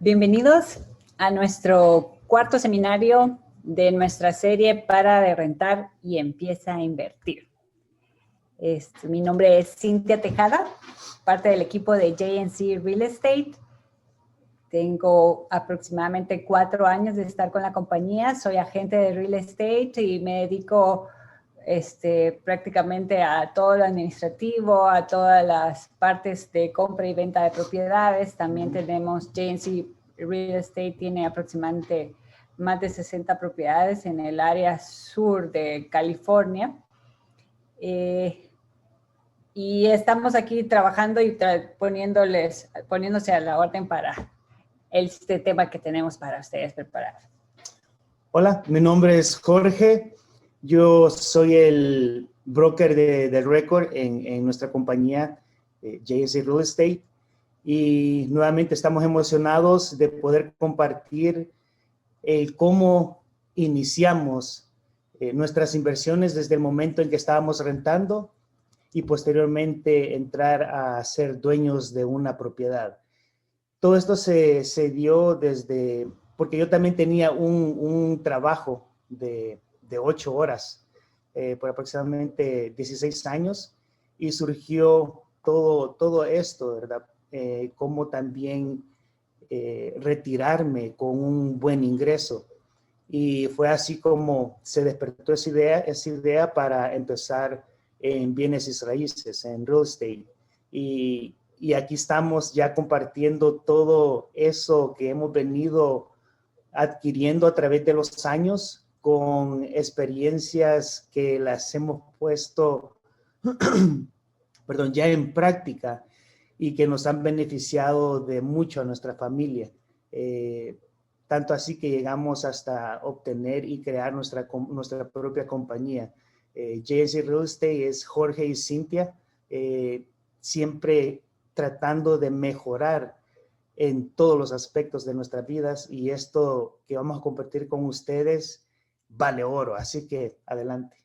Bienvenidos a nuestro cuarto seminario de nuestra serie Para de rentar y empieza a invertir. Mi nombre es Cintia Tejada, parte del equipo de JNC Real Estate. Tengo aproximadamente 4 años de estar con la compañía. Soy agente de real estate y me dedico prácticamente a todo lo administrativo, a todas las partes de compra y venta de propiedades. También tenemos JNC Real Estate, tiene aproximadamente más de 60 propiedades en el área sur de California. Y estamos aquí trabajando y poniéndose a la orden para este tema que tenemos para ustedes preparados. Hola, mi nombre es Jorge. Yo soy el broker del récord en nuestra compañía JNC Real Estate. Y nuevamente estamos emocionados de poder compartir cómo iniciamos nuestras inversiones desde el momento en que estábamos rentando y posteriormente entrar a ser dueños de una propiedad. Todo esto se dio porque yo también tenía un trabajo de 8 horas por aproximadamente 16 años y surgió todo esto, ¿verdad? Cómo también retirarme con un buen ingreso. Y fue así como se despertó esa idea para empezar en bienes y raíces, en real estate. Y aquí estamos ya compartiendo todo eso que hemos venido adquiriendo a través de los años con experiencias que las hemos puesto ya en práctica y que nos han beneficiado de mucho a nuestra familia. Tanto así que llegamos hasta obtener y crear nuestra propia compañía. JNC Real Estate es Jorge y Cintia, siempre tratando de mejorar en todos los aspectos de nuestras vidas, y esto que vamos a compartir con ustedes vale oro, así que adelante.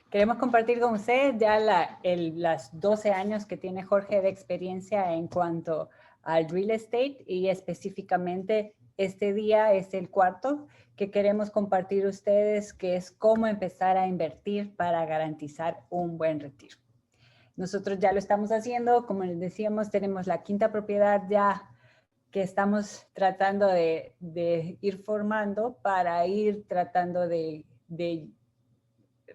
Queremos compartir con ustedes ya las 12 años que tiene Jorge de experiencia en cuanto al real estate, y específicamente este día es el cuarto que queremos compartir ustedes, que es cómo empezar a invertir para garantizar un buen retiro. Nosotros ya lo estamos haciendo, como les decíamos, tenemos la quinta propiedad ya que estamos tratando de ir formando para ir tratando de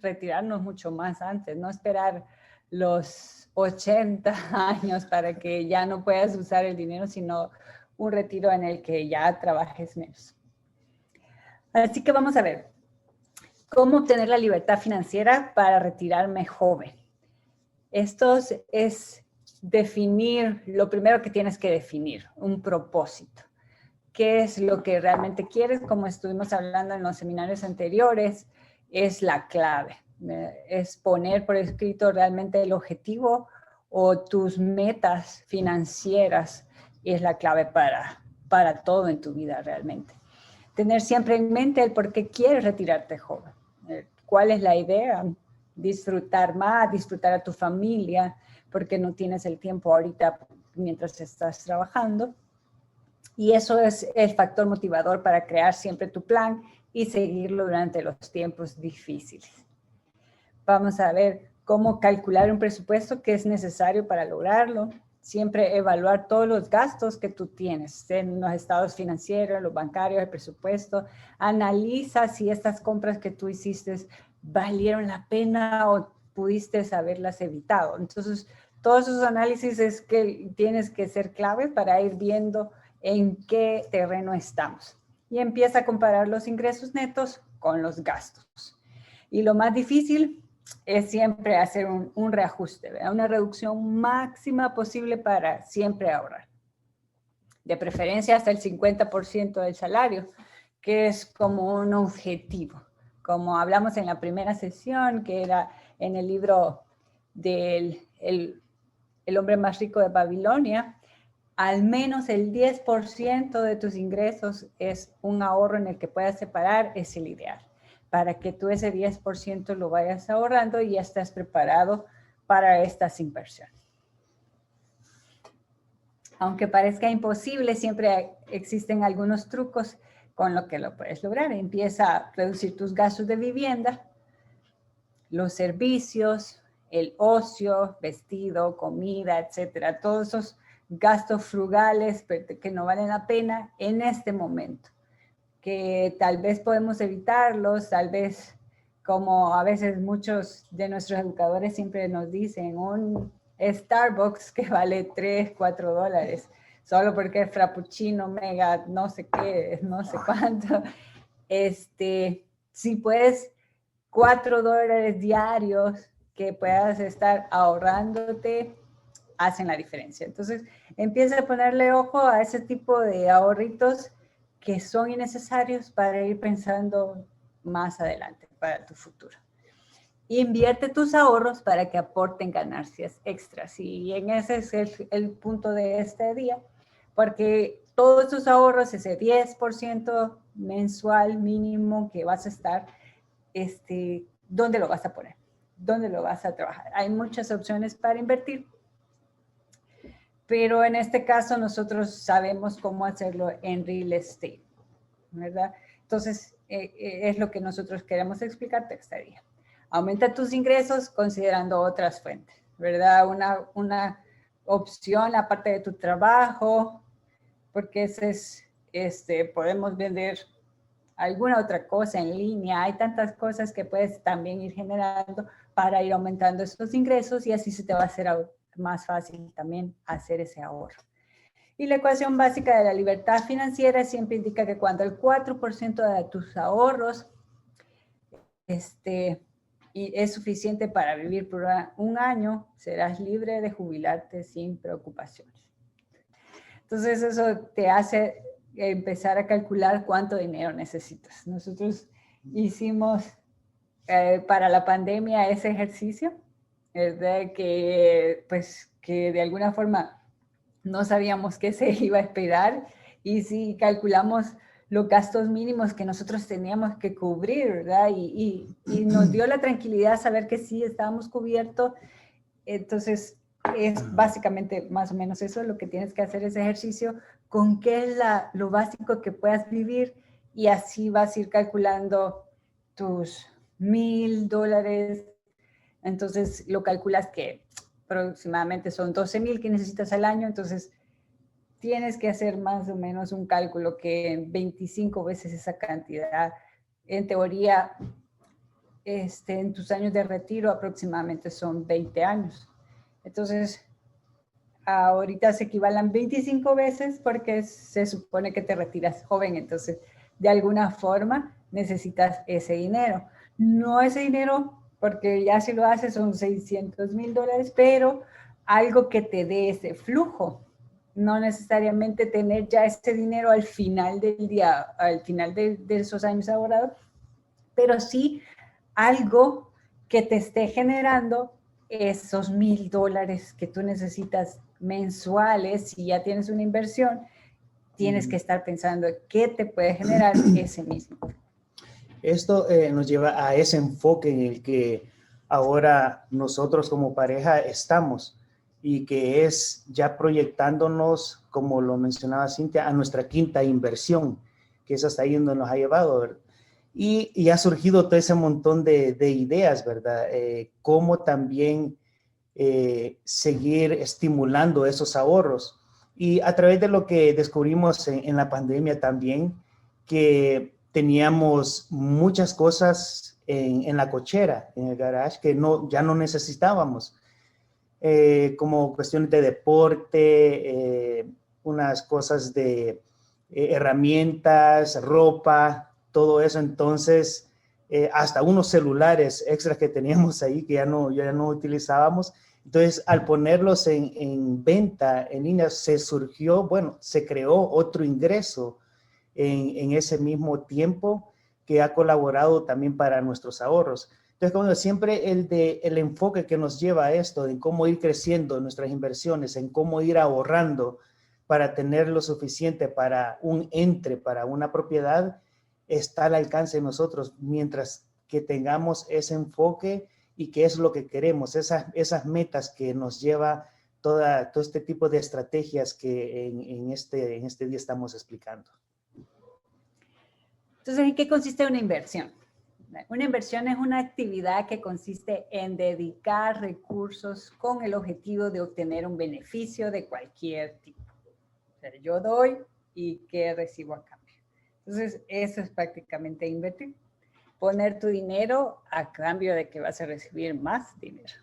retirarnos mucho más antes, no esperar los 80 años para que ya no puedas usar el dinero, sino un retiro en el que ya trabajes menos. Así que vamos a ver cómo obtener la libertad financiera para retirarme joven. Esto es definir, lo primero que tienes que definir, un propósito. ¿Qué es lo que realmente quieres? Como estuvimos hablando en los seminarios anteriores, es la clave. Es poner por escrito realmente el objetivo o tus metas financieras, es la clave para todo en tu vida realmente. Tener siempre en mente el por qué quieres retirarte joven. ¿Cuál es la idea? Disfrutar más, disfrutar a tu familia, porque no tienes el tiempo ahorita mientras estás trabajando. Y eso es el factor motivador para crear siempre tu plan y seguirlo durante los tiempos difíciles. Vamos a ver cómo calcular un presupuesto que es necesario para lograrlo. Siempre evaluar todos los gastos que tú tienes en los estados financieros, los bancarios, el presupuesto. Analiza si estas compras que tú hiciste valieron la pena o pudiste haberlas evitado. Entonces, todos esos análisis es que tienes que ser clave para ir viendo en qué terreno estamos. Y empieza a comparar los ingresos netos con los gastos. Y lo más difícil es siempre hacer un reajuste, ¿verdad? Una reducción máxima posible para siempre ahorrar. De preferencia hasta el 50% del salario, que es como un objetivo. Como hablamos en la primera sesión, que era en el libro del El hombre más rico de Babilonia, al menos el 10% de tus ingresos es un ahorro en el que puedas separar, es el ideal. Para que tú ese 10% lo vayas ahorrando y ya estás preparado para estas inversiones. Aunque parezca imposible, siempre existen algunos trucos con lo que lo puedes lograr. Empieza a reducir tus gastos de vivienda, los servicios, el ocio, vestido, comida, etcétera. Todos esos gastos frugales que no valen la pena en este momento, que tal vez podemos evitarlos, tal vez como a veces muchos de nuestros educadores siempre nos dicen, un Starbucks que vale 3, 4 dólares, solo porque es frappuccino, mega, no sé qué, no sé cuánto. Si puedes 4 dólares diarios que puedas estar ahorrándote, hacen la diferencia. Entonces, empieza a ponerle ojo a ese tipo de ahorritos que son innecesarios para ir pensando más adelante, para tu futuro. Invierte tus ahorros para que aporten ganancias extras. Y en ese es el punto de este día, porque todos tus ahorros, ese 10% mensual mínimo que vas a estar, ¿dónde lo vas a poner? ¿Dónde lo vas a trabajar? Hay muchas opciones para invertir, pero en este caso nosotros sabemos cómo hacerlo en real estate, ¿verdad? Entonces, es lo que nosotros queremos explicarte este día. Aumenta tus ingresos considerando otras fuentes, ¿verdad? Una opción aparte de tu trabajo, porque ese es, podemos vender alguna otra cosa en línea. Hay tantas cosas que puedes también ir generando para ir aumentando esos ingresos y así se te va a hacer más fácil también hacer ese ahorro. Y la ecuación básica de la libertad financiera siempre indica que cuando el 4% de tus ahorros y es suficiente para vivir por un año, serás libre de jubilarte sin preocupaciones. Entonces eso te hace empezar a calcular cuánto dinero necesitas. Nosotros hicimos para la pandemia ese ejercicio, ¿verdad? Que de alguna forma no sabíamos qué se iba a esperar y sí calculamos los gastos mínimos que nosotros teníamos que cubrir, ¿verdad? Y nos dio la tranquilidad saber que sí estábamos cubiertos. Entonces, es básicamente más o menos eso lo que tienes que hacer, ese ejercicio, con qué es lo básico que puedas vivir y así vas a ir calculando tus $1,000. Entonces, lo calculas que aproximadamente son 12,000 que necesitas al año, entonces tienes que hacer más o menos un cálculo que 25 veces esa cantidad, en teoría, en tus años de retiro aproximadamente son 20 años. Entonces, ahorita se equivalen 25 veces porque se supone que te retiras joven, entonces de alguna forma necesitas ese dinero. No ese dinero, porque ya si lo haces son $600,000, pero algo que te dé ese flujo. No necesariamente tener ya ese dinero al final del día, al final de esos años ahorrados, pero sí algo que te esté generando esos $1,000 que tú necesitas mensuales. Si ya tienes una inversión, tienes que estar pensando qué te puede generar ese mismo. Esto nos lleva a ese enfoque en el que ahora nosotros como pareja estamos y que es ya proyectándonos, como lo mencionaba Cintia, a nuestra quinta inversión, que es hasta ahí donde nos ha llevado, ¿verdad? Y ha surgido todo ese montón de ideas, ¿verdad? Cómo también seguir estimulando esos ahorros. Y a través de lo que descubrimos en la pandemia también, que teníamos muchas cosas en la cochera, en el garage, que ya no necesitábamos, como cuestiones de deporte, unas cosas de herramientas, ropa, todo eso. Entonces, hasta unos celulares extras que teníamos ahí que ya no utilizábamos. Entonces, al ponerlos en venta en línea, se creó otro ingreso en ese mismo tiempo que ha colaborado también para nuestros ahorros. Entonces, como siempre, el enfoque que nos lleva a esto, en cómo ir creciendo nuestras inversiones, en cómo ir ahorrando para tener lo suficiente para para una propiedad, está al alcance de nosotros, mientras que tengamos ese enfoque y qué es lo que queremos, esas metas que nos lleva todo este tipo de estrategias que en este día estamos explicando. Entonces, ¿en qué consiste una inversión? Una inversión es una actividad que consiste en dedicar recursos con el objetivo de obtener un beneficio de cualquier tipo. O sea, yo doy y ¿qué recibo a cambio? Entonces, eso es prácticamente invertir. Poner tu dinero a cambio de que vas a recibir más dinero.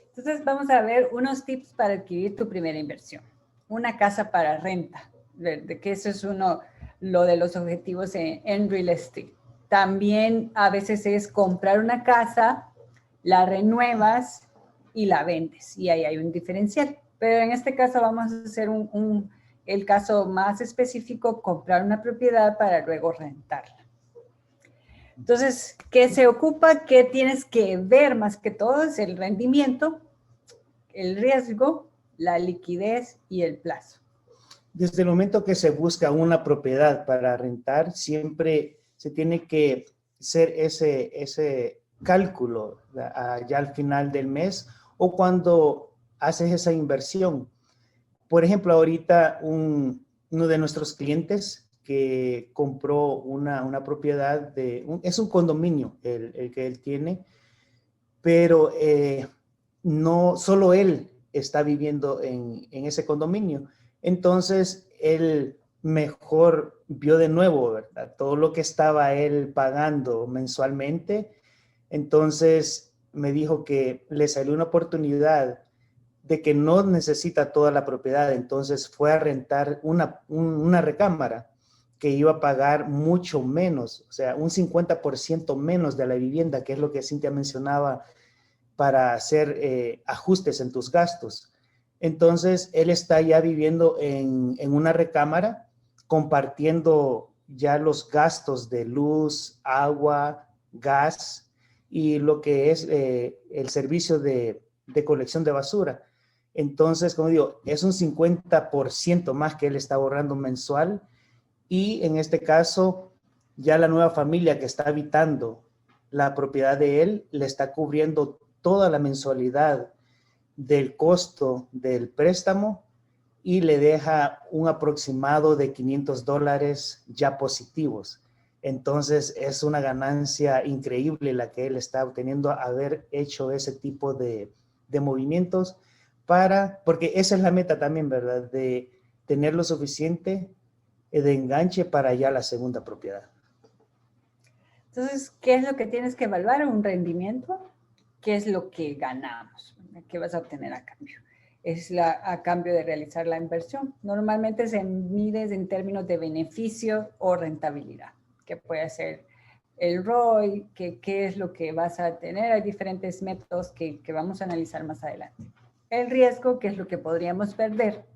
Entonces, vamos a ver unos tips para adquirir tu primera inversión. Una casa para renta, de que eso es lo de los objetivos en real estate. También a veces es comprar una casa, la renuevas y la vendes. Y ahí hay un diferencial. Pero en este caso vamos a hacer el caso más específico, comprar una propiedad para luego rentarla. Entonces, ¿qué se ocupa? ¿Qué tienes que ver más que todo? Es el rendimiento, el riesgo, la liquidez y el plazo. Desde el momento que se busca una propiedad para rentar, siempre se tiene que hacer ese cálculo ya al final del mes o cuando haces esa inversión. Por ejemplo, ahorita uno de nuestros clientes que compró una propiedad, es un condominio el que él tiene, pero no solo él está viviendo en ese condominio. Entonces, él mejor vio de nuevo, ¿verdad? Todo lo que estaba él pagando mensualmente. Entonces, me dijo que le salió una oportunidad de que no necesita toda la propiedad. Entonces, fue a rentar una recámara que iba a pagar mucho menos, o sea, un 50% menos de la vivienda, que es lo que Cintia mencionaba, para hacer ajustes en tus gastos. Entonces, él está ya viviendo en una recámara, compartiendo ya los gastos de luz, agua, gas y lo que es el servicio de colección de basura. Entonces, como digo, es un 50% más que él está ahorrando mensual y en este caso, ya la nueva familia que está habitando la propiedad de él le está cubriendo toda la mensualidad del costo del préstamo y le deja un aproximado de $500 ya positivos. Entonces es una ganancia increíble la que él está obteniendo haber hecho ese tipo de movimientos porque esa es la meta también, ¿verdad? De tener lo suficiente de enganche para ya la segunda propiedad. Entonces, ¿qué es lo que tienes que evaluar? Un rendimiento. ¿Qué es lo que ganamos? ¿Qué vas a obtener a cambio? Es a cambio de realizar la inversión. Normalmente se mide en términos de beneficio o rentabilidad, que puede ser el ROI, qué es lo que vas a tener. Hay diferentes métodos que vamos a analizar más adelante. El riesgo, que es lo que podríamos perder,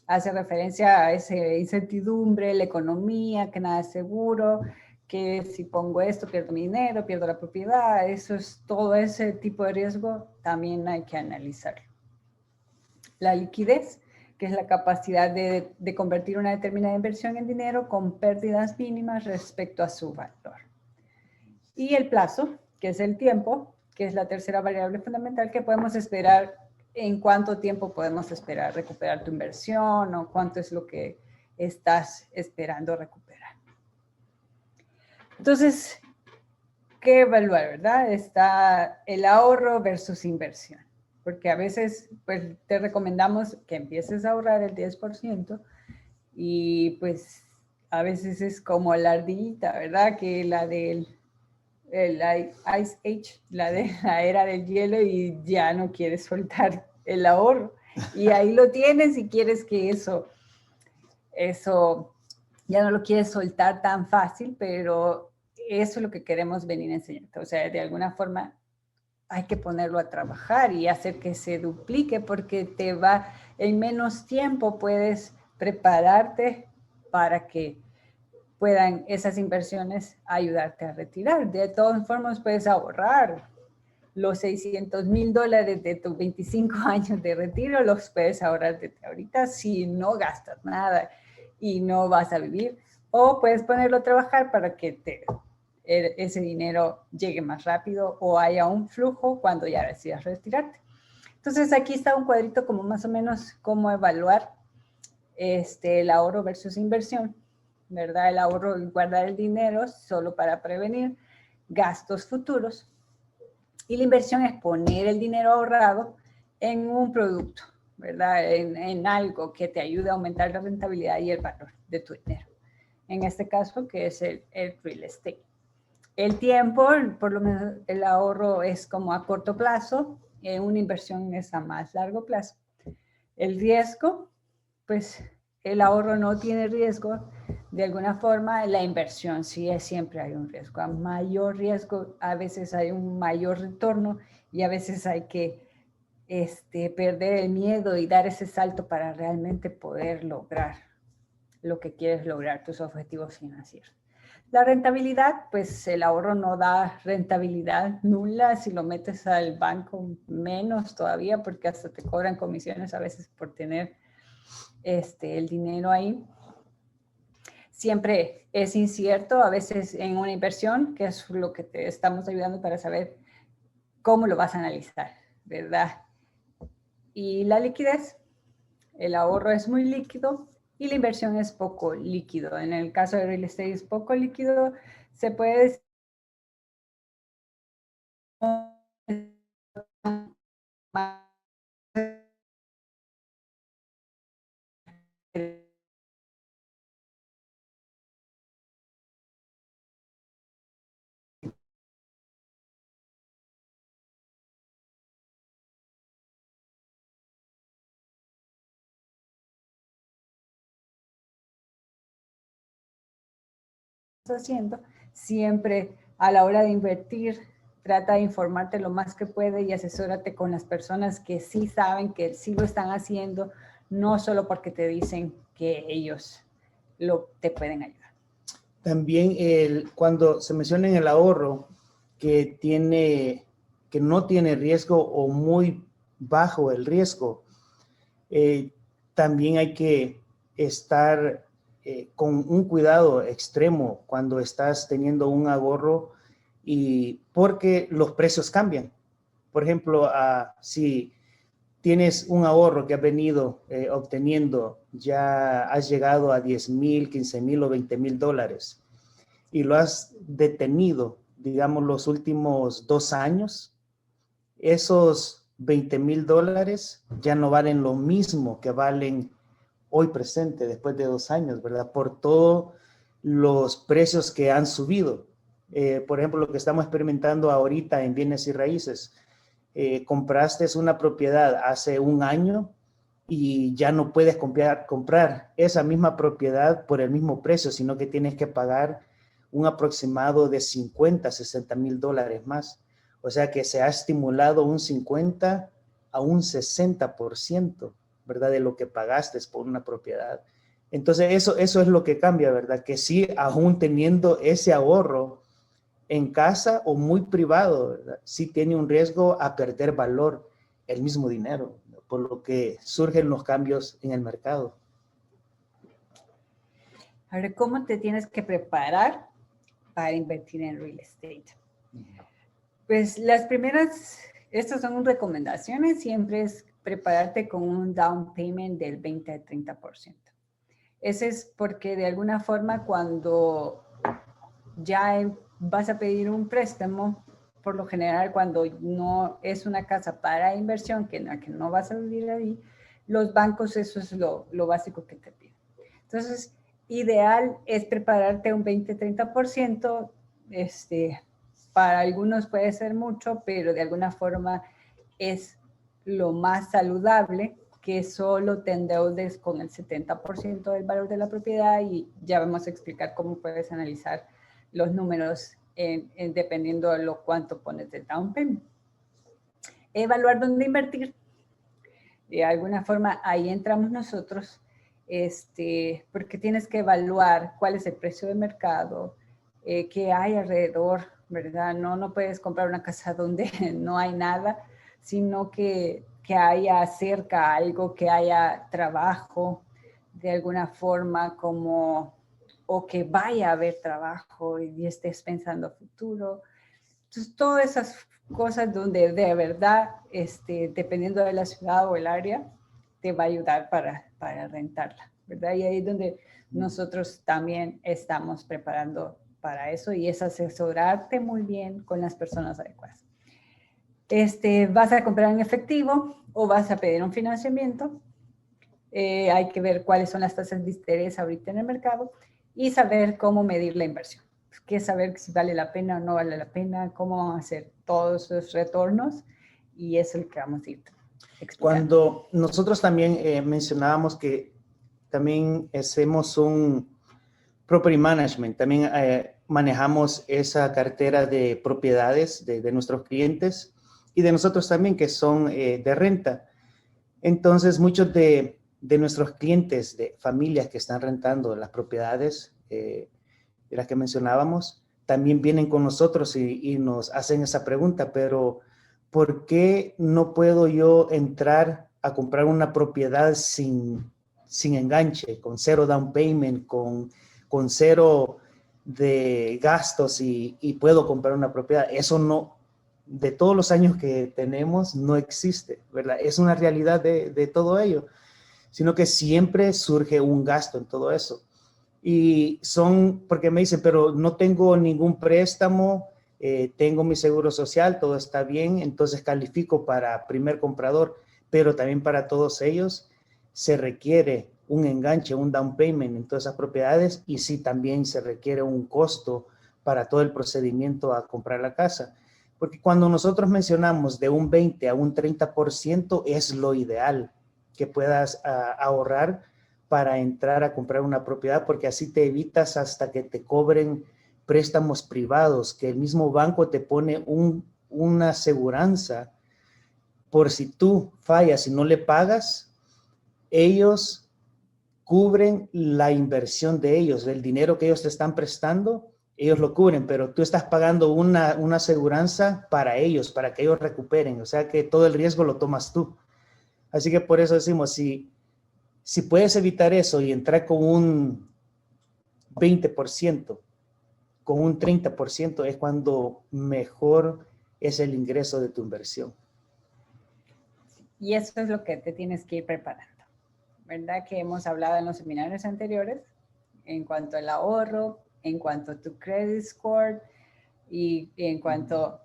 hace referencia a esa incertidumbre, la economía, que nada es seguro, que si pongo esto pierdo mi dinero, pierdo la propiedad. Eso es todo ese tipo de riesgo, también hay que analizarlo. La liquidez, que es la capacidad de convertir una determinada inversión en dinero con pérdidas mínimas respecto a su valor. Y el plazo, que es el tiempo, que es la tercera variable fundamental, que podemos esperar, en cuánto tiempo podemos esperar recuperar tu inversión o cuánto es lo que estás esperando recuperar. Entonces, ¿qué evaluar, verdad? Está el ahorro versus inversión, porque a veces pues, te recomendamos que empieces a ahorrar el 10% y pues a veces es como la ardillita, ¿verdad? Que la del Ice Age, la de la era del hielo y ya no quieres soltar el ahorro. Y ahí lo tienes y quieres que eso ya no lo quieres soltar tan fácil, pero eso es lo que queremos venir a enseñarte. O sea, de alguna forma hay que ponerlo a trabajar y hacer que se duplique porque en menos tiempo puedes prepararte para que puedan esas inversiones ayudarte a retirar. De todas formas, puedes ahorrar los $600,000 de tus 25 años de retiro, los puedes ahorrar desde ahorita si no gastas nada y no vas a vivir. O puedes ponerlo a trabajar para que ese dinero llegue más rápido o haya un flujo cuando ya decidas retirarte. Entonces aquí está un cuadrito como más o menos cómo evaluar el ahorro versus inversión, ¿verdad? El ahorro, guardar el dinero solo para prevenir gastos futuros. Y la inversión es poner el dinero ahorrado en un producto, ¿verdad? En algo que te ayude a aumentar la rentabilidad y el valor de tu dinero. En este caso, que es el real estate. El tiempo, por lo menos el ahorro es como a corto plazo, una inversión es a más largo plazo. El riesgo, pues el ahorro no tiene riesgo. De alguna forma, la inversión sí es, siempre hay un riesgo. A mayor riesgo, a veces hay un mayor retorno y a veces hay que perder el miedo y dar ese salto para realmente poder lograr lo que quieres lograr, tus objetivos financieros. La rentabilidad, pues el ahorro no da rentabilidad nula. Si lo metes al banco, menos todavía, porque hasta te cobran comisiones a veces por tener el dinero ahí. Siempre es incierto, a veces en una inversión, que es lo que te estamos ayudando para saber cómo lo vas a analizar, ¿verdad? Y la liquidez, el ahorro es muy líquido y la inversión es poco líquido. En el caso de real estate es poco líquido, se puede decir haciendo, siempre a la hora de invertir, trata de informarte lo más que puede y asesórate con las personas que sí saben, que sí lo están haciendo, no solo porque te dicen que ellos te pueden ayudar. También cuando se menciona en el ahorro que no tiene riesgo o muy bajo el riesgo, también hay que estar con un cuidado extremo cuando estás teniendo un ahorro y porque los precios cambian. Por ejemplo, si tienes un ahorro que has venido obteniendo, ya has llegado a 10,000, 15,000 o 20,000 dólares y lo has detenido, digamos, los últimos 2 años, esos 20,000 dólares ya no valen lo mismo que valen hoy presente, después de 2 años, ¿verdad? Por todos los precios que han subido. Por ejemplo, lo que estamos experimentando ahorita en bienes y raíces. Compraste una propiedad hace un año y ya no puedes comprar esa misma propiedad por el mismo precio, sino que tienes que pagar un aproximado de 50, 60,000 dólares más. O sea que se ha estimulado un 50 a un 60%, ¿verdad? De lo que pagaste por una propiedad. Entonces eso es lo que cambia, ¿verdad? Que sí, aún teniendo ese ahorro en casa o muy privado, ¿verdad? Sí tiene un riesgo a perder valor el mismo dinero, ¿no? Por lo que surgen los cambios en el mercado. Ahora, ¿cómo te tienes que preparar para invertir en real estate? Pues las primeras, estas son recomendaciones, siempre es prepararte con un down payment del 20 a 30%. Ese es porque de alguna forma cuando ya vas a pedir un préstamo, por lo general cuando no es una casa para inversión, que no vas a vivir ahí, los bancos eso es lo básico que te piden. Entonces, ideal es prepararte un 20-30%, para algunos puede ser mucho, pero de alguna forma es lo más saludable que solo te endeudes con el 70% del valor de la propiedad y ya vamos a explicar cómo puedes analizar los números dependiendo de lo cuánto pones de down payment. Evaluar dónde invertir. De alguna forma ahí entramos nosotros, porque tienes que evaluar cuál es el precio de mercado, qué hay alrededor, ¿verdad? No puedes comprar una casa donde no hay nada, sino que haya cerca algo, que haya trabajo de alguna forma o que vaya a haber trabajo y estés pensando futuro. Entonces, todas esas cosas donde de verdad, dependiendo de la ciudad o el área, te va a ayudar para rentarla, ¿verdad? Y ahí es donde nosotros también estamos preparando para eso y es asesorarte muy bien con las personas adecuadas. ¿Vas a comprar en efectivo o vas a pedir un financiamiento? Hay que ver cuáles son las tasas de interés ahorita en el mercado y saber cómo medir la inversión. Que saber si vale la pena o no vale la pena, cómo hacer todos esos retornos y eso es lo que vamos a ir explicando. Cuando nosotros también mencionábamos que también hacemos un property management, también manejamos esa cartera de propiedades de nuestros clientes y de nosotros también que son de renta. Entonces, muchos de nuestros clientes de familias que están rentando las propiedades, de las que mencionábamos, también vienen con nosotros y nos hacen esa pregunta, pero ¿por qué no puedo yo entrar a comprar una propiedad sin enganche, con cero down payment, con cero de gastos y puedo comprar una propiedad? Eso no, de todos los años que tenemos, no existe, ¿verdad? Es una realidad de todo ello, sino que siempre surge un gasto en todo eso. Y porque me dicen, pero no tengo ningún préstamo, tengo mi seguro social, todo está bien, entonces califico para primer comprador, pero también para todos ellos se requiere un enganche, un down payment en todas esas propiedades y sí también se requiere un costo para todo el procedimiento a comprar la casa. Porque cuando nosotros mencionamos de un 20 a un 30% es lo ideal que puedas ahorrar para entrar a comprar una propiedad, porque así te evitas hasta que te cobren préstamos privados, que el mismo banco te pone una aseguranza por si tú fallas y no le pagas, ellos cubren la inversión de ellos, el dinero que ellos te están prestando, ellos lo cubren, pero tú estás pagando una aseguranza para ellos, para que ellos recuperen, o sea que todo el riesgo lo tomas tú. Así que por eso decimos, si puedes evitar eso y entrar con un 20%, con un 30%, es cuando mejor es el ingreso de tu inversión. Y eso es lo que te tienes que ir preparando, ¿verdad? Que hemos hablado en los seminarios anteriores en cuanto al ahorro, en cuanto a tu credit score y en cuanto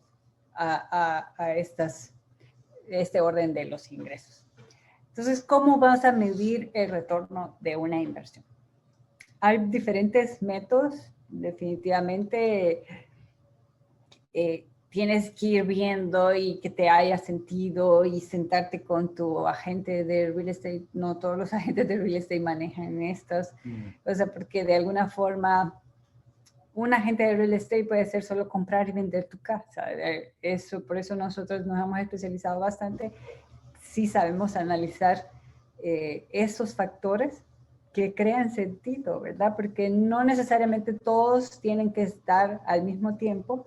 a este orden de los ingresos. Entonces, ¿cómo vas a medir el retorno de una inversión? Hay diferentes métodos, definitivamente tienes que ir viendo y que te haya sentido y sentarte con tu agente de real estate. No todos los agentes de real estate manejan estas, o sea, porque de alguna forma un agente de real estate puede ser solo comprar y vender tu casa. Por eso nosotros nos hemos especializado bastante. Sí sabemos analizar esos factores que crean sentido, ¿verdad? Porque no necesariamente todos tienen que estar al mismo tiempo,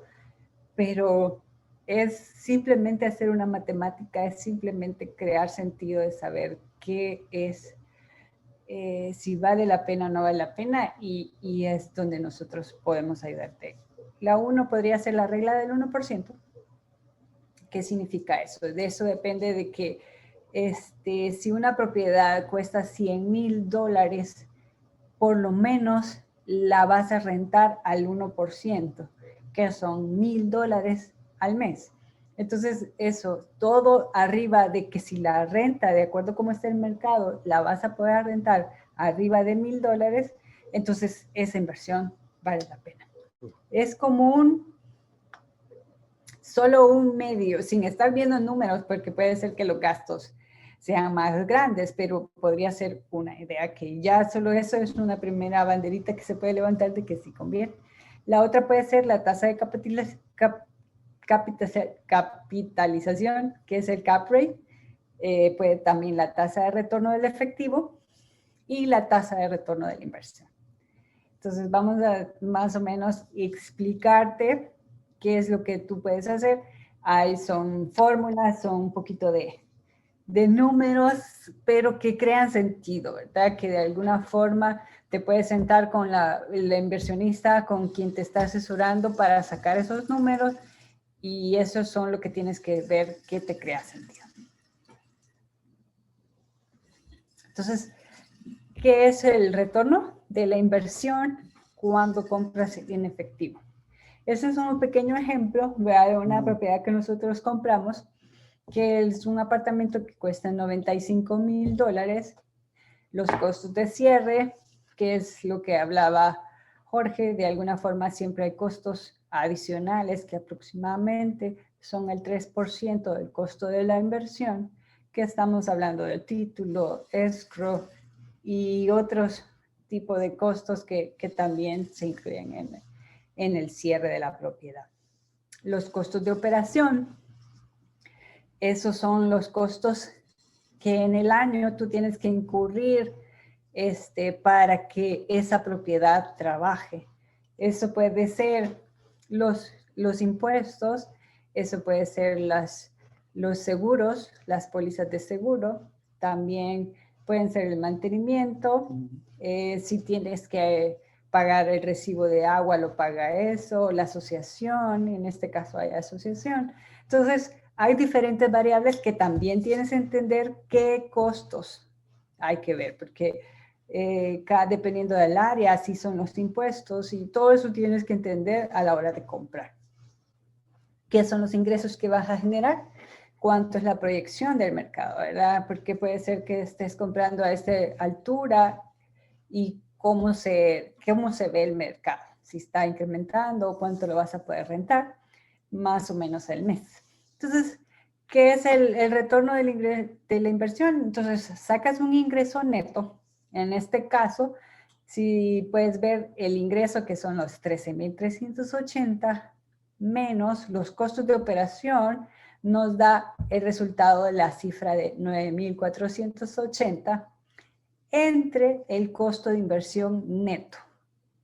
pero es simplemente hacer una matemática, es simplemente crear sentido de saber qué es, si vale la pena o no vale la pena, y es donde nosotros podemos ayudarte. La 1 podría ser la regla del 1%. ¿Qué significa eso? De eso depende de que si una propiedad cuesta $100,000, por lo menos la vas a rentar al 1%, que son $1,000 al mes. Entonces, eso, todo arriba de que si la renta, de acuerdo a cómo está el mercado, la vas a poder rentar arriba de $1,000, entonces esa inversión vale la pena. Es como solo un medio, sin estar viendo números, porque puede ser que los gastos sean más grandes, pero podría ser una idea que ya solo eso es una primera banderita que se puede levantar de que sí conviene. La otra puede ser la tasa de capitalización, que es el cap rate, puede también la tasa de retorno del efectivo y la tasa de retorno de la inversión. Entonces vamos a más o menos explicarte qué es lo que tú puedes hacer. Ahí son fórmulas, son un poquito de números, pero que crean sentido, ¿verdad? Que de alguna forma te puedes sentar con la inversionista, con quien te está asesorando para sacar esos números Y eso son lo que tienes que ver que te crea sentido. Entonces, ¿qué es el retorno de la inversión cuando compras en efectivo? Ese es un pequeño ejemplo de una propiedad que nosotros compramos, que es un apartamento que cuesta $95,000. Los costos de cierre, que es lo que hablaba Jorge, de alguna forma siempre hay costos adicionales que aproximadamente son el 3% del costo de la inversión, que estamos hablando del título, escrow y otros tipos de costos que también se incluyen en el cierre de la propiedad. Los costos de operación, esos son los costos que en el año tú tienes que incurrir para que esa propiedad trabaje. Eso puede ser los impuestos, eso puede ser los seguros, las pólizas de seguro, también pueden ser el mantenimiento, si tienes que pagar el recibo de agua, lo paga eso, la asociación, en este caso hay asociación. Entonces, hay diferentes variables que también tienes que entender qué costos hay que ver, porque dependiendo del área, así son los impuestos y todo eso tienes que entender a la hora de comprar. ¿Qué son los ingresos que vas a generar? ¿Cuánto es la proyección del mercado, verdad? Porque puede ser que estés comprando a esta altura y cómo se ve el mercado, si está incrementando o cuánto lo vas a poder rentar, más o menos al mes. Entonces, ¿qué es el retorno de la inversión? Entonces, sacas un ingreso neto. En este caso, si puedes ver el ingreso que son los 13,380 menos los costos de operación, nos da el resultado de la cifra de 9,480 entre el costo de inversión neto.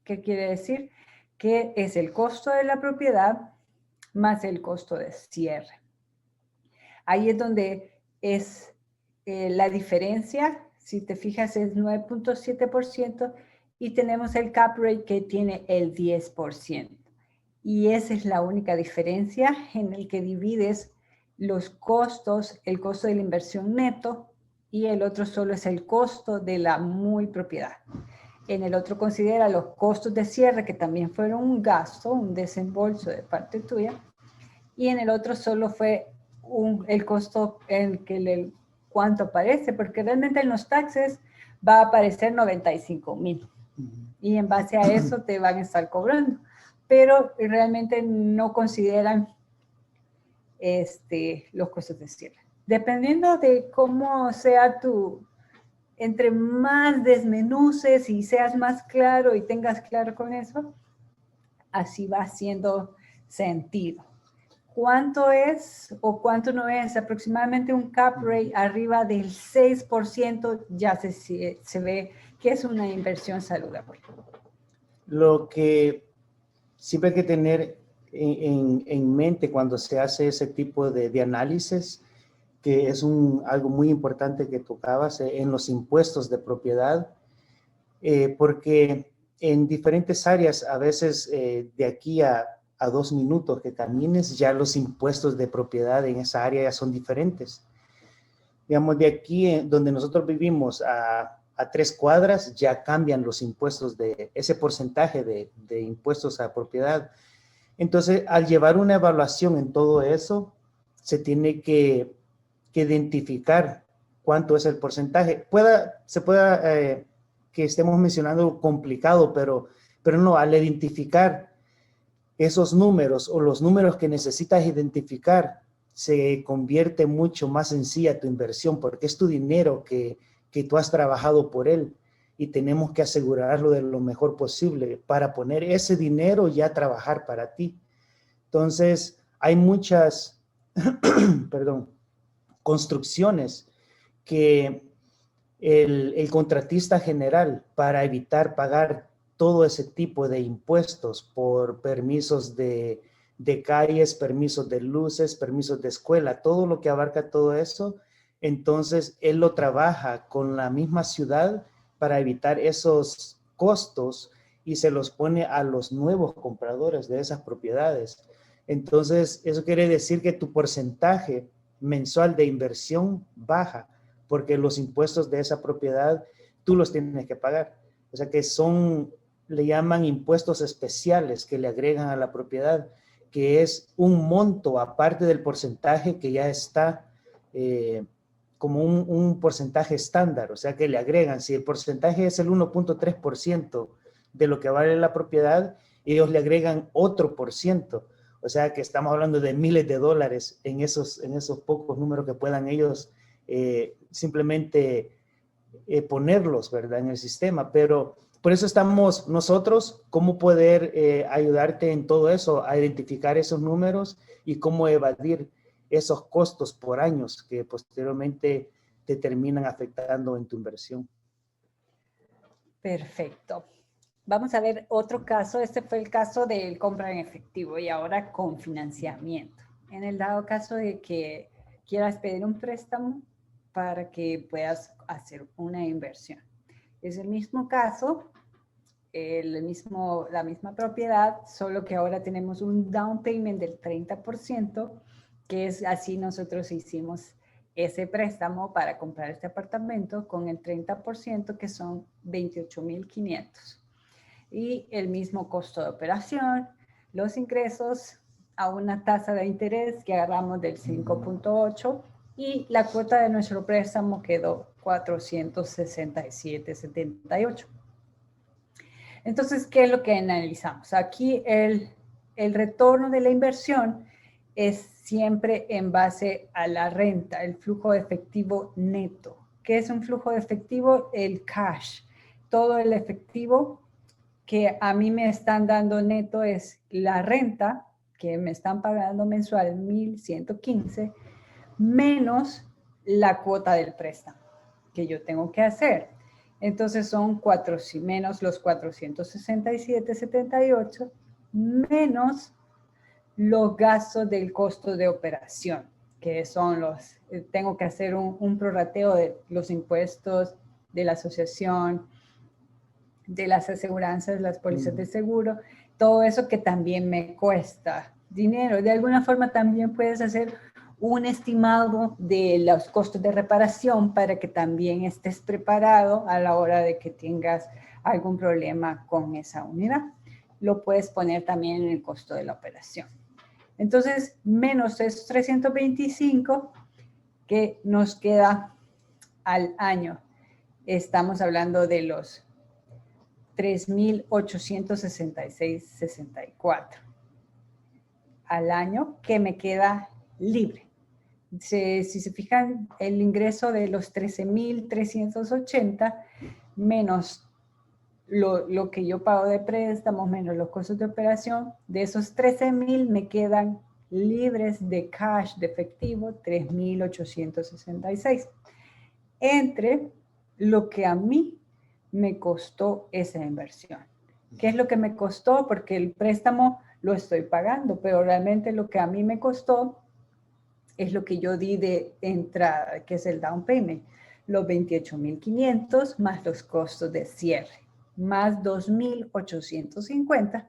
¿Qué quiere decir? Que es el costo de la propiedad más el costo de cierre. Ahí es donde es la diferencia. Si te fijas, es 9.7% y tenemos el cap rate que tiene el 10%. Y esa es la única diferencia en el que divides los costos, el costo de la inversión neto y el otro solo es el costo de la muy propiedad. En el otro considera los costos de cierre, que también fueron un gasto, un desembolso de parte tuya. Y en el otro solo fue el costo en que cuánto aparece, porque realmente en los taxes va a aparecer 95,000. Y en base a eso te van a estar cobrando. Pero realmente no consideran los costos de cierre. Dependiendo de cómo sea entre más desmenuces y seas más claro y tengas claro con eso, así va haciendo sentido. ¿Cuánto es o cuánto no es? Aproximadamente un cap rate arriba del 6% ya se ve que es una inversión saludable. Lo que siempre hay que tener en mente cuando se hace ese tipo de análisis, que es algo muy importante que tocabas en los impuestos de propiedad, porque en diferentes áreas, a veces de aquí a 2 minutos que camines, ya los impuestos de propiedad en esa área ya son diferentes. Digamos, de aquí donde nosotros vivimos a 3 cuadras, ya cambian los impuestos de ese porcentaje de impuestos a propiedad. Entonces, al llevar una evaluación en todo eso, se tiene que identificar cuánto es el porcentaje. Se pueda que estemos mencionando complicado, pero no, al identificar esos números o los números que necesitas identificar, se convierte mucho más sencilla tu inversión porque es tu dinero que tú has trabajado por él y tenemos que asegurarlo de lo mejor posible para poner ese dinero ya a trabajar para ti. Entonces, hay muchas, construcciones que el contratista general, para evitar pagar todo ese tipo de impuestos por permisos de calles, permisos de luces, permisos de escuela, todo lo que abarca todo eso, entonces él lo trabaja con la misma ciudad para evitar esos costos y se los pone a los nuevos compradores de esas propiedades. Entonces, eso quiere decir que tu porcentaje mensual de inversión baja, porque los impuestos de esa propiedad tú los tienes que pagar. O sea que le llaman impuestos especiales que le agregan a la propiedad, que es un monto aparte del porcentaje que ya está como un porcentaje estándar, o sea que le agregan, si el porcentaje es el 1.3% de lo que vale la propiedad, ellos le agregan otro por ciento, o sea que estamos hablando de miles de dólares en esos pocos números que puedan ellos simplemente ponerlos, ¿verdad?, en el sistema. Pero por eso estamos nosotros, cómo poder ayudarte en todo eso, a identificar esos números y cómo evadir esos costos por años que posteriormente te terminan afectando en tu inversión. Perfecto. Vamos a ver otro caso. Este fue el caso del compra en efectivo y ahora con financiamiento. En el dado caso de que quieras pedir un préstamo para que puedas hacer una inversión. Es el mismo caso, la misma propiedad, solo que ahora tenemos un down payment del 30%, que es así nosotros hicimos ese préstamo para comprar este apartamento con el 30%, que son 28,500. Y el mismo costo de operación, los ingresos a una tasa de interés que agarramos del 5.8 y la cuota de nuestro préstamo quedó 467,78. Entonces, ¿qué es lo que analizamos? Aquí el retorno de la inversión es siempre en base a la renta, el flujo de efectivo neto. ¿Qué es un flujo de efectivo? El cash. Todo el efectivo que a mí me están dando neto es la renta, que me están pagando mensual 1,115, menos la cuota del préstamo que yo tengo que hacer. Entonces son menos los 467,78, menos los gastos del costo de operación, que son tengo que hacer un prorrateo de los impuestos de la asociación, de las aseguranzas, las pólizas de seguro, todo eso que también me cuesta dinero. De alguna forma también puedes hacer un estimado de los costos de reparación para que también estés preparado a la hora de que tengas algún problema con esa unidad. Lo puedes poner también en el costo de la operación. Entonces, menos esos 325 que nos queda al año. Estamos hablando de los 3,866,64 al año que me queda libre. Si se fijan, el ingreso de los 13,380 menos lo que yo pago de préstamos, menos los costos de operación, de esos 13,000 me quedan libres de cash, de efectivo, 3,866. Entre lo que a mí me costó esa inversión. ¿Qué es lo que me costó? Porque el préstamo lo estoy pagando, pero realmente lo que a mí me costó es lo que yo di de entrada, que es el down payment, los 28,500 más los costos de cierre, más 2,850,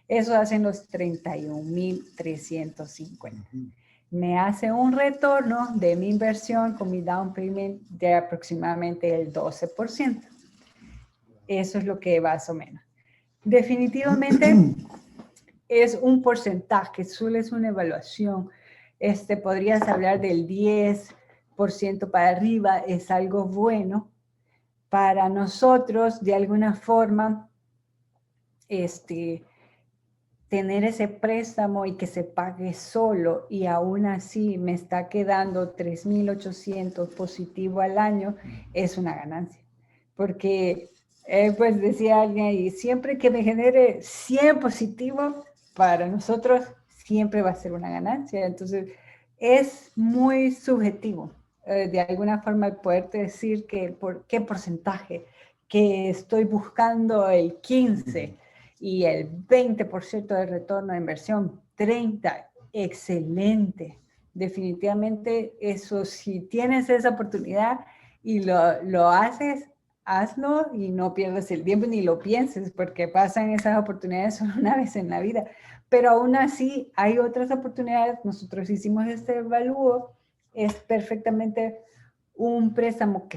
eso hacen los 31,350. Me hace un retorno de mi inversión con mi down payment de aproximadamente el 12%. Eso es lo que más o menos. Definitivamente es un porcentaje, solo es una evaluación. Podrías hablar del 10% para arriba, es algo bueno. Para nosotros, de alguna forma, tener ese préstamo y que se pague solo y aún así me está quedando 3,800 positivo al año, es una ganancia. Porque, pues decía alguien ahí, siempre que me genere 100 positivo, para nosotros siempre va a ser una ganancia. Entonces, es muy subjetivo. De alguna forma, poderte decir que qué porcentaje, que estoy buscando el 15% y el 20% de retorno de inversión, 30%, excelente. Definitivamente eso, si tienes esa oportunidad y lo haces, hazlo y no pierdas el tiempo ni lo pienses, porque pasan esas oportunidades solo una vez en la vida. Pero aún así hay otras oportunidades. Nosotros hicimos este evalúo, es perfectamente un préstamo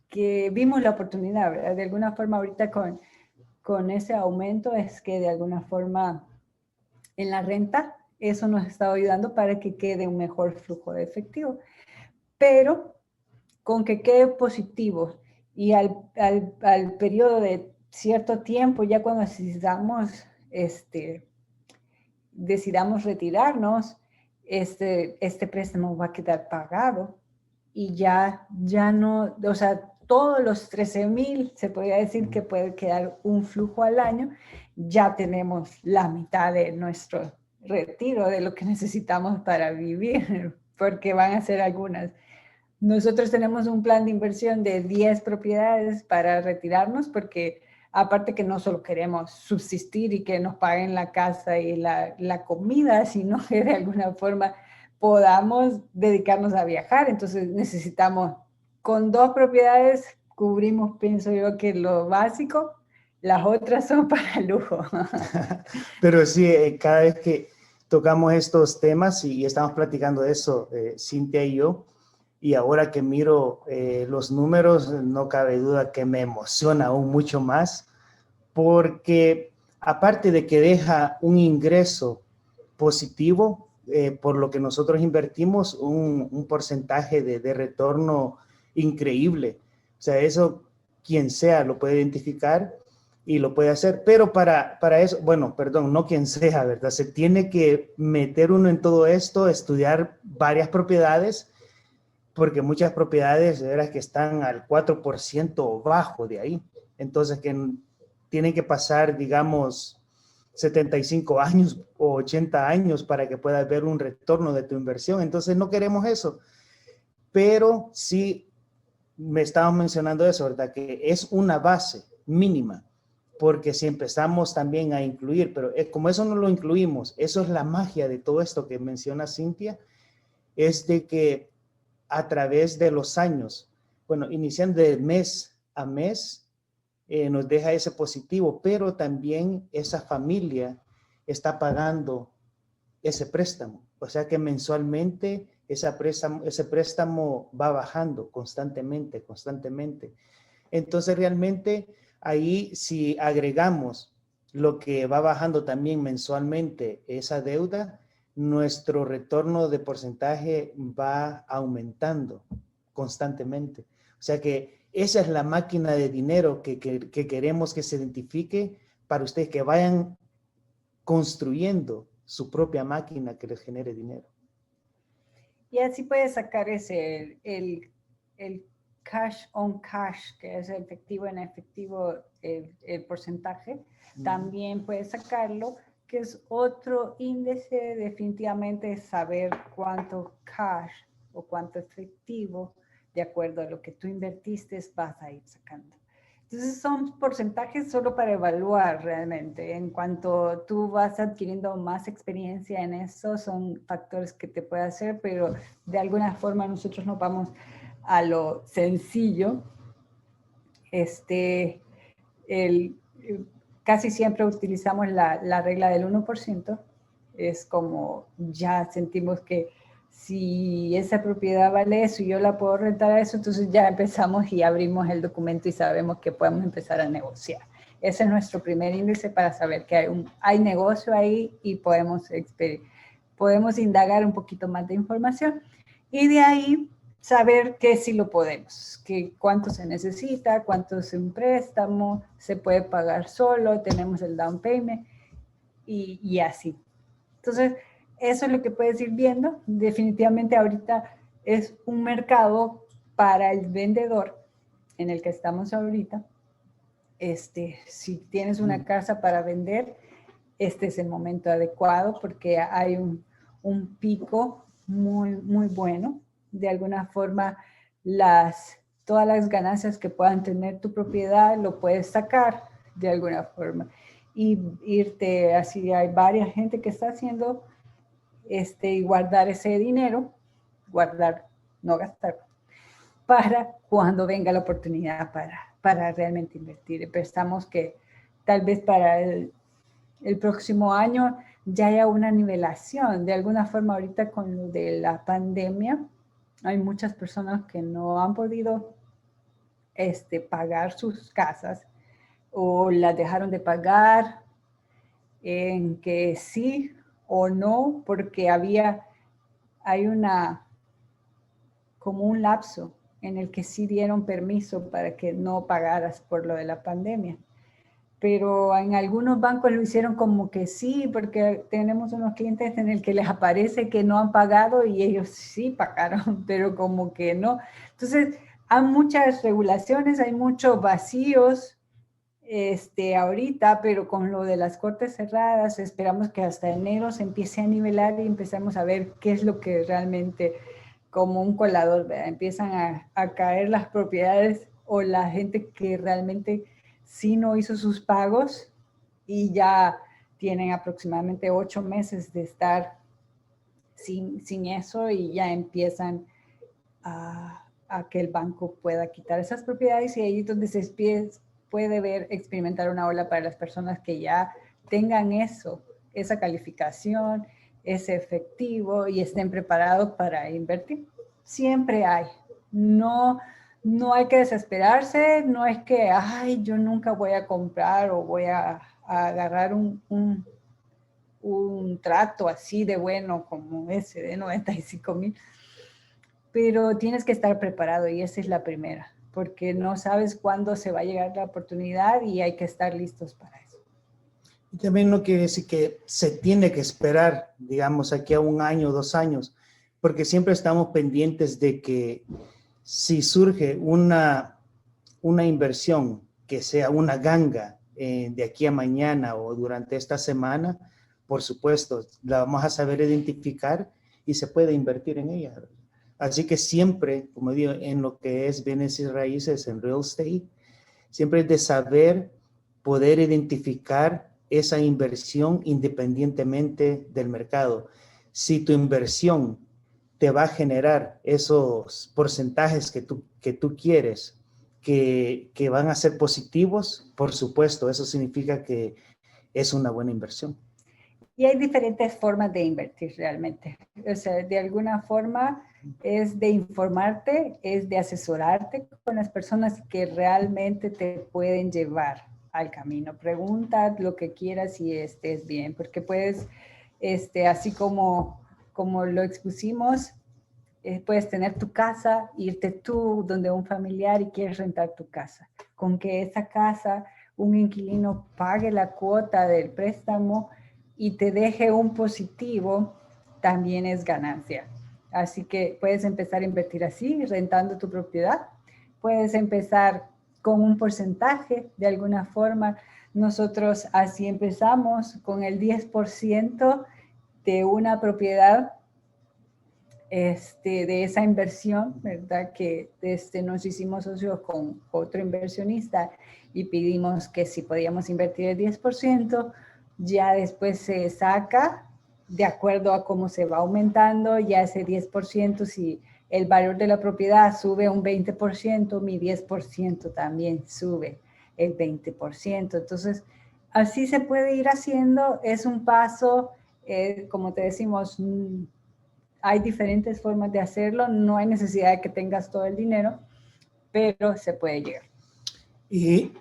que vimos la oportunidad, ¿verdad? De alguna forma ahorita con ese aumento es que de alguna forma en la renta eso nos está ayudando para que quede un mejor flujo de efectivo. Pero con que quede positivo y al periodo de cierto tiempo, ya cuando decidamos retirarnos, este préstamo va a quedar pagado y ya no, o sea, todos los 13,000, se podría decir que puede quedar un flujo al año, ya tenemos la mitad de nuestro retiro, de lo que necesitamos para vivir, porque van a ser algunas. Nosotros tenemos un plan de inversión de 10 propiedades para retirarnos, porque aparte que no solo queremos subsistir y que nos paguen la casa y la comida, sino que de alguna forma podamos dedicarnos a viajar. Entonces necesitamos, con 2 propiedades cubrimos, pienso yo, que lo básico, las otras son para lujo. Pero sí, cada vez que tocamos estos temas y estamos platicando de eso, Cintia y yo, y ahora que miro los números, no cabe duda que me emociona aún mucho más, porque aparte de que deja un ingreso positivo, por lo que nosotros invertimos, un porcentaje de retorno increíble. O sea, eso quien sea lo puede identificar y lo puede hacer, pero para eso, bueno, perdón, no quien sea, ¿verdad? Se tiene que meter uno en todo esto, estudiar varias propiedades, porque muchas propiedades de veras que están al 4% o bajo de ahí. Entonces, que tienen que pasar, digamos, 75 años o 80 años para que puedas ver un retorno de tu inversión. Entonces, no queremos eso. Pero sí me estabas mencionando eso, ¿verdad? Que es una base mínima, porque si empezamos también a incluir, pero como eso no lo incluimos, eso es la magia de todo esto que menciona Cintia, es de que a través de los años, bueno, iniciando de mes a mes, nos deja ese positivo, pero también esa familia está pagando ese préstamo. O sea que mensualmente ese préstamo va bajando constantemente. Entonces realmente ahí si agregamos lo que va bajando también mensualmente esa deuda, nuestro retorno de porcentaje va aumentando constantemente. O sea que esa es la máquina de dinero que queremos que se identifique para ustedes, que vayan construyendo su propia máquina que les genere dinero. Y así puedes sacar el cash on cash, que es efectivo en efectivo, el porcentaje. También puedes sacarlo, que es otro índice, definitivamente saber cuánto cash o cuánto efectivo, de acuerdo a lo que tú invertiste, vas a ir sacando. Entonces son porcentajes solo para evaluar realmente. En cuanto tú vas adquiriendo más experiencia en eso, son factores que te puede hacer, pero de alguna forma nosotros nos vamos a lo sencillo. Casi siempre utilizamos la regla del 1%. Es como ya sentimos que si esa propiedad vale eso y yo la puedo rentar a eso, entonces ya empezamos y abrimos el documento y sabemos que podemos empezar a negociar. Ese es nuestro primer índice para saber que hay negocio ahí y podemos indagar un poquito más de información. Y de ahí saber que sí lo podemos, que cuánto se necesita, cuánto es un préstamo, se puede pagar solo, tenemos el down payment y así. Entonces, eso es lo que puedes ir viendo. Definitivamente ahorita es un mercado para el vendedor en el que estamos ahorita. Si tienes una casa para vender, este es el momento adecuado porque hay un pico muy, muy bueno. De alguna forma, todas las ganancias que puedan tener tu propiedad lo puedes sacar de alguna forma y irte así. Hay varias gente que está haciendo y guardar ese dinero, no gastarlo, para cuando venga la oportunidad para realmente invertir. Pensamos que tal vez para el próximo año ya haya una nivelación. De alguna forma, ahorita con lo de la pandemia, hay muchas personas que no han podido pagar sus casas o las dejaron de pagar, en que sí o no, porque hay como un lapso en el que sí dieron permiso para que no pagaras por lo de la pandemia. Pero en algunos bancos lo hicieron como que sí, porque tenemos unos clientes en el que les aparece que no han pagado y ellos sí pagaron, pero como que no. Entonces, hay muchas regulaciones, hay muchos vacíos ahorita, pero con lo de las cortes cerradas, esperamos que hasta enero se empiece a nivelar y empezamos a ver qué es lo que realmente, como un colador, ¿verdad? Empiezan a caer las propiedades o la gente que realmente sí no hizo sus pagos y ya tienen aproximadamente 8 meses de estar sin eso y ya empiezan a que el banco pueda quitar esas propiedades y ahí es donde se puede experimentar una ola para las personas que ya tengan esa calificación, ese efectivo y estén preparados para invertir. Siempre hay. No hay que desesperarse, no es que, ay, yo nunca voy a comprar o voy a agarrar un trato así de bueno como ese de 95,000, pero tienes que estar preparado y esa es la primera, porque no sabes cuándo se va a llegar la oportunidad y hay que estar listos para eso. Y también no quiere decir que se tiene que esperar, digamos, aquí a 1 año, 2 años, porque siempre estamos pendientes de que si surge una inversión que sea una ganga de aquí a mañana o durante esta semana, por supuesto, la vamos a saber identificar y se puede invertir en ella. Así que siempre, como digo, en lo que es bienes y raíces, en real estate, siempre es de saber poder identificar esa inversión independientemente del mercado. Si tu inversión te va a generar esos porcentajes que tú quieres, que van a ser positivos, por supuesto, eso significa que es una buena inversión. Y hay diferentes formas de invertir realmente. O sea, de alguna forma es de informarte, es de asesorarte con las personas que realmente te pueden llevar al camino. Pregunta lo que quieras y estés bien, porque puedes, así como lo expusimos, puedes tener tu casa, irte tú donde un familiar y quieres rentar tu casa. Con que esa casa, un inquilino pague la cuota del préstamo y te deje un positivo, también es ganancia. Así que puedes empezar a invertir así, rentando tu propiedad. Puedes empezar con un porcentaje, de alguna forma. Nosotros así empezamos con el 10% de una propiedad, de esa inversión, ¿verdad? Que nos hicimos socios con otro inversionista y pedimos que si podíamos invertir el 10%, ya después se saca de acuerdo a cómo se va aumentando, ya ese 10%, si el valor de la propiedad sube un 20%, mi 10% también sube el 20%. Entonces, así se puede ir haciendo, es un paso, como te decimos, hay diferentes formas de hacerlo, no hay necesidad de que tengas todo el dinero, pero se puede llegar. Y,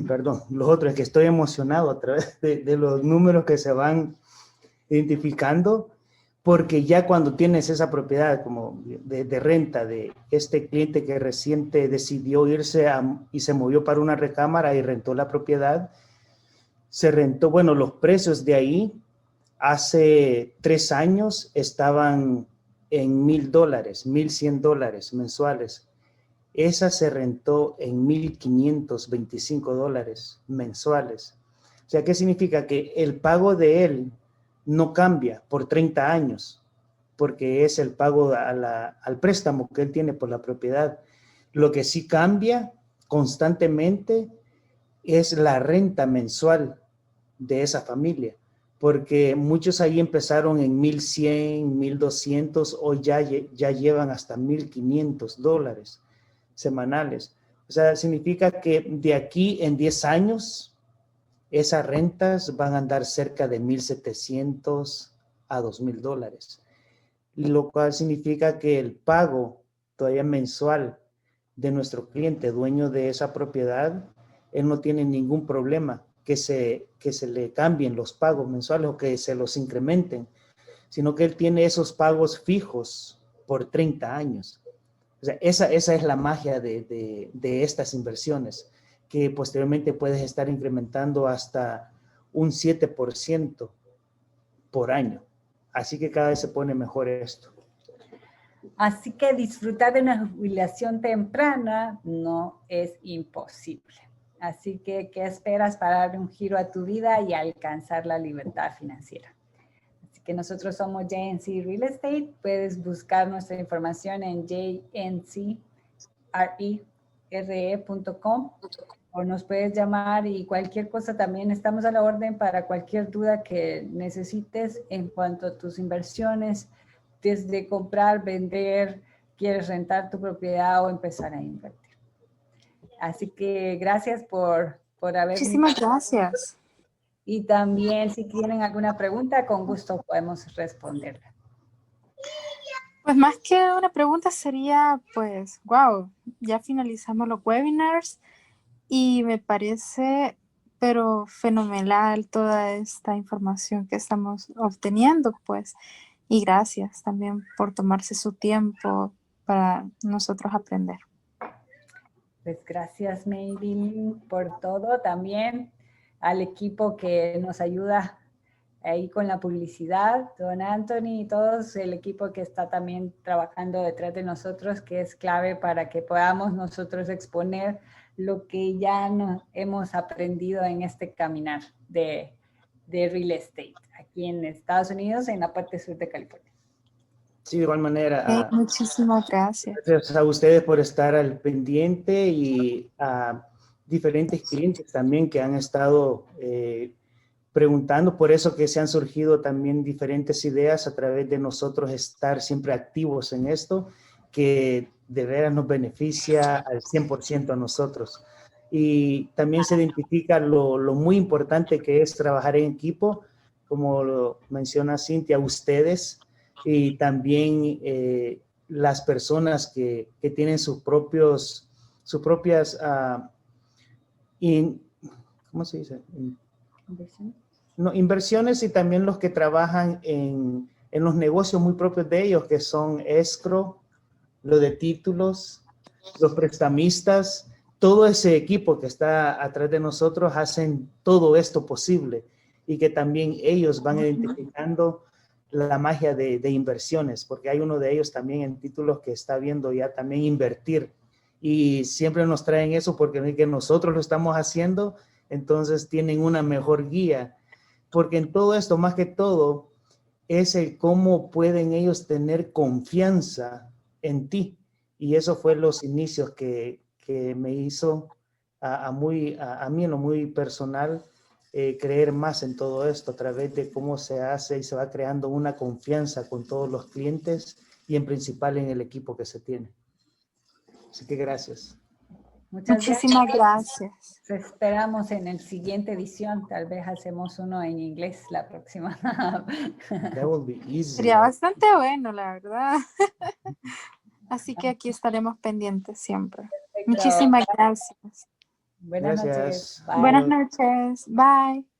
perdón, lo otro es que estoy emocionado a través de los números que se van identificando, porque ya cuando tienes esa propiedad como de renta de este cliente que reciente decidió irse y se movió para una recámara y rentó la propiedad, se rentó, bueno, los precios de ahí hace 3 años estaban en $1,000, $1,100 mensuales. Esa se rentó en $1,525 mensuales. O sea, ¿qué significa? Que el pago de él no cambia por 30 años, porque es el pago al préstamo que él tiene por la propiedad. Lo que sí cambia constantemente es la renta mensual de esa familia, porque muchos ahí empezaron en 1,100, 1,200, hoy ya llevan hasta $1,500. semanales. O sea, significa que de aquí en 10 años, esas rentas van a andar cerca de $1,700 a $2,000. Lo cual significa que el pago todavía mensual de nuestro cliente, dueño de esa propiedad, él no tiene ningún problema que se le cambien los pagos mensuales o que se los incrementen, sino que él tiene esos pagos fijos por 30 años. O sea, esa es la magia de estas inversiones, que posteriormente puedes estar incrementando hasta un 7% por año. Así que cada vez se pone mejor esto. Así que disfrutar de una jubilación temprana no es imposible. Así que, ¿qué esperas para dar un giro a tu vida y alcanzar la libertad financiera? Así que nosotros somos JNC Real Estate. Puedes buscar nuestra información en jncre.com o nos puedes llamar y cualquier cosa también estamos a la orden para cualquier duda que necesites en cuanto a tus inversiones, desde comprar, vender, quieres rentar tu propiedad o empezar a invertir. Así que gracias por haber Muchísimas gracias. Y también si tienen alguna pregunta, con gusto podemos responderla. Pues más que una pregunta sería, pues, wow, ya finalizamos los webinars y me parece, pero fenomenal toda esta información que estamos obteniendo, pues. Y gracias también por tomarse su tiempo para nosotros aprender. Pues gracias, Maybelline, por todo. También al equipo que nos ayuda ahí con la publicidad, don Anthony y todos el equipo que está también trabajando detrás de nosotros, que es clave para que podamos nosotros exponer lo que ya hemos aprendido en este caminar de real estate aquí en Estados Unidos, en la parte sur de California. Sí, de igual manera. Muchísimas gracias. Gracias a ustedes por estar al pendiente y a diferentes clientes también que han estado preguntando. Por eso que se han surgido también diferentes ideas a través de nosotros estar siempre activos en esto, que de veras nos beneficia al 100% a nosotros. Y también se identifica lo muy importante que es trabajar en equipo, como lo menciona Cintia, ustedes, y también las personas que tienen sus propias, ¿cómo se dice? Inversiones, y también los que trabajan en los negocios muy propios de ellos, que son escrow, lo de títulos, los prestamistas, todo ese equipo que está atrás de nosotros hacen todo esto posible, y que también ellos van identificando la magia de inversiones, porque hay uno de ellos también en títulos que está viendo ya también invertir, y siempre nos traen eso porque que nosotros lo estamos haciendo, entonces tienen una mejor guía, porque en todo esto, más que todo, es el cómo pueden ellos tener confianza en ti, y eso fue los inicios que me hizo a mí en lo muy personal, creer más en todo esto a través de cómo se hace y se va creando una confianza con todos los clientes y en principal en el equipo que se tiene. Así que gracias. Muchísimas gracias. Te esperamos en el siguiente edición. Tal vez hacemos uno en inglés la próxima. That will be easy. Sería bastante bueno, la verdad. Así que aquí estaremos pendientes siempre. Perfecto. Muchísimas gracias. Buenas noches. Buenas noches. Bye.